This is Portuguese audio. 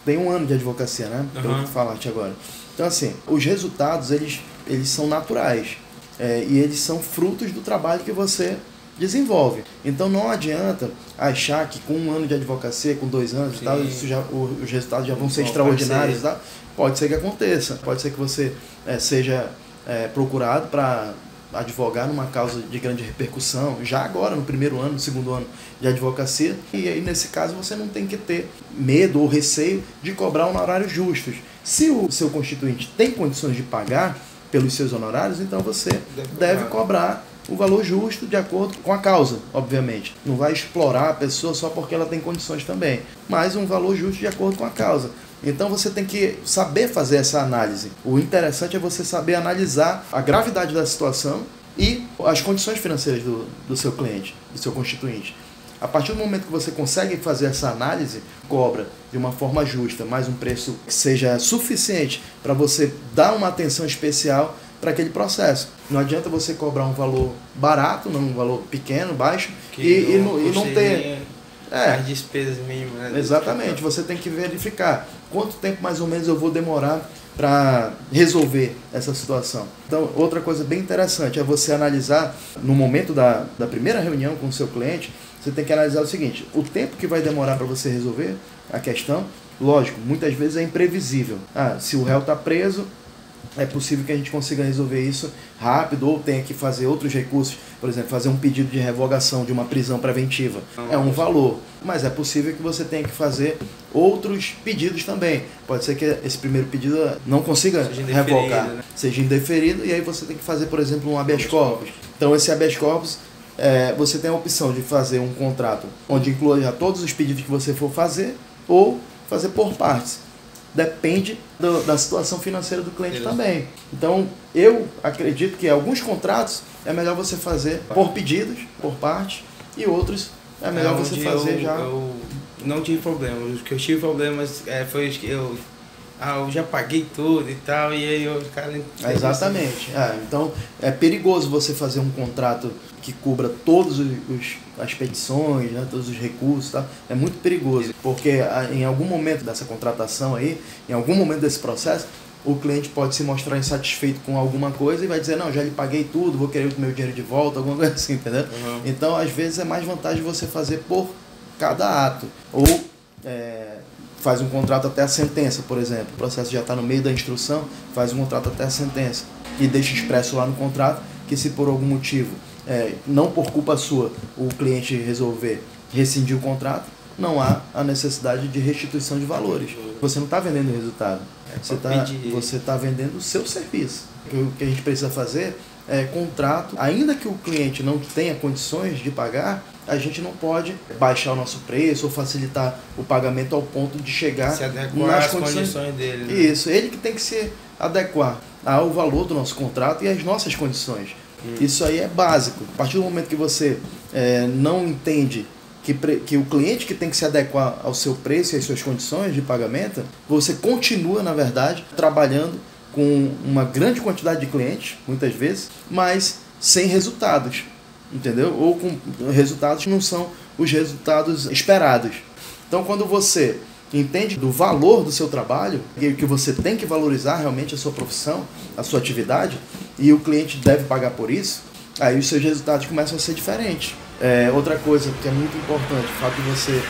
tem um ano de advocacia, né? Pelo que tu falaste agora. Então, assim, os resultados, eles são naturais. E eles são frutos do trabalho que você desenvolve. Então, não adianta achar que com um ano de advocacia, com 2 anos e tal, os resultados já vão ser extraordinários. Tá? Pode ser que aconteça. Pode ser que você seja procurado para advogar numa causa de grande repercussão, já agora, no primeiro ano, no segundo ano de advocacia, e aí nesse caso você não tem que ter medo ou receio de cobrar honorários justos. Se o seu constituinte tem condições de pagar pelos seus honorários, então você deve cobrar o valor justo de acordo com a causa, obviamente. Não vai explorar a pessoa só porque ela tem condições também, mas um valor justo de acordo com a causa. Então você tem que saber fazer essa análise. O interessante é você saber analisar a gravidade da situação e as condições financeiras do seu cliente, do seu constituinte. A partir do momento que você consegue fazer essa análise, cobra de uma forma justa, mais um preço que seja suficiente para você dar uma atenção especial para aquele processo. Não adianta você cobrar um valor barato, não um valor pequeno, baixo, e não ter... as despesas mínimas. Né? Exatamente, você tem que verificar quanto tempo mais ou menos eu vou demorar para resolver essa situação. Então, outra coisa bem interessante é você analisar, no momento da primeira reunião com o seu cliente, você tem que analisar o seguinte: o tempo que vai demorar para você resolver a questão, lógico, muitas vezes é imprevisível. Se o réu está preso, é possível que a gente consiga resolver isso rápido, ou tenha que fazer outros recursos, por exemplo, fazer um pedido de revogação de uma prisão preventiva. É um valor, mas é possível que você tenha que fazer outros pedidos também. Pode ser que esse primeiro pedido não consiga revogar, né? Seja indeferido, e aí você tem que fazer, por exemplo, um habeas corpus. Então esse habeas corpus, você tem a opção de fazer um contrato onde inclua já todos os pedidos que você for fazer, ou fazer por partes. Depende da situação financeira do cliente também. Então, eu acredito que alguns contratos é melhor você fazer por pedidos, por parte, e outros é melhor você fazer já... Eu não tive problemas. Os que eu tive problemas foi os que eu já paguei tudo e tal, e aí o cara... Exatamente. Então, é perigoso você fazer um contrato que cubra todas as petições, né, todos os recursos, tá? É muito perigoso, porque em algum momento dessa contratação aí, em algum momento desse processo, o cliente pode se mostrar insatisfeito com alguma coisa e vai dizer: não, já lhe paguei tudo, vou querer o meu dinheiro de volta, alguma coisa assim, entendeu? Então, às vezes, é mais vantagem você fazer por cada ato, ou faz um contrato até a sentença, por exemplo. O processo já está no meio da instrução, faz um contrato até a sentença e deixa expresso lá no contrato que, se por algum motivo, não por culpa sua, o cliente resolver rescindir o contrato, não há a necessidade de restituição de valores. Você não está vendendo o resultado, você está vendendo o seu serviço. O que a gente precisa fazer é contrato, ainda que o cliente não tenha condições de pagar, a gente não pode baixar o nosso preço ou facilitar o pagamento ao ponto de chegar se adequar às condições dele. Né? Isso, ele que tem que se adequar ao valor do nosso contrato e às nossas condições. Isso aí é básico. A partir do momento que você não entende que o cliente que tem que se adequar ao seu preço e às suas condições de pagamento, você continua, na verdade, trabalhando com uma grande quantidade de clientes, muitas vezes, mas sem resultados, entendeu? Ou com resultados que não são os resultados esperados. Então, quando você entende do valor do seu trabalho, e que você tem que valorizar realmente a sua profissão, a sua atividade, e o cliente deve pagar por isso, aí os seus resultados começam a ser diferentes. Outra coisa que é muito importante, o fato de você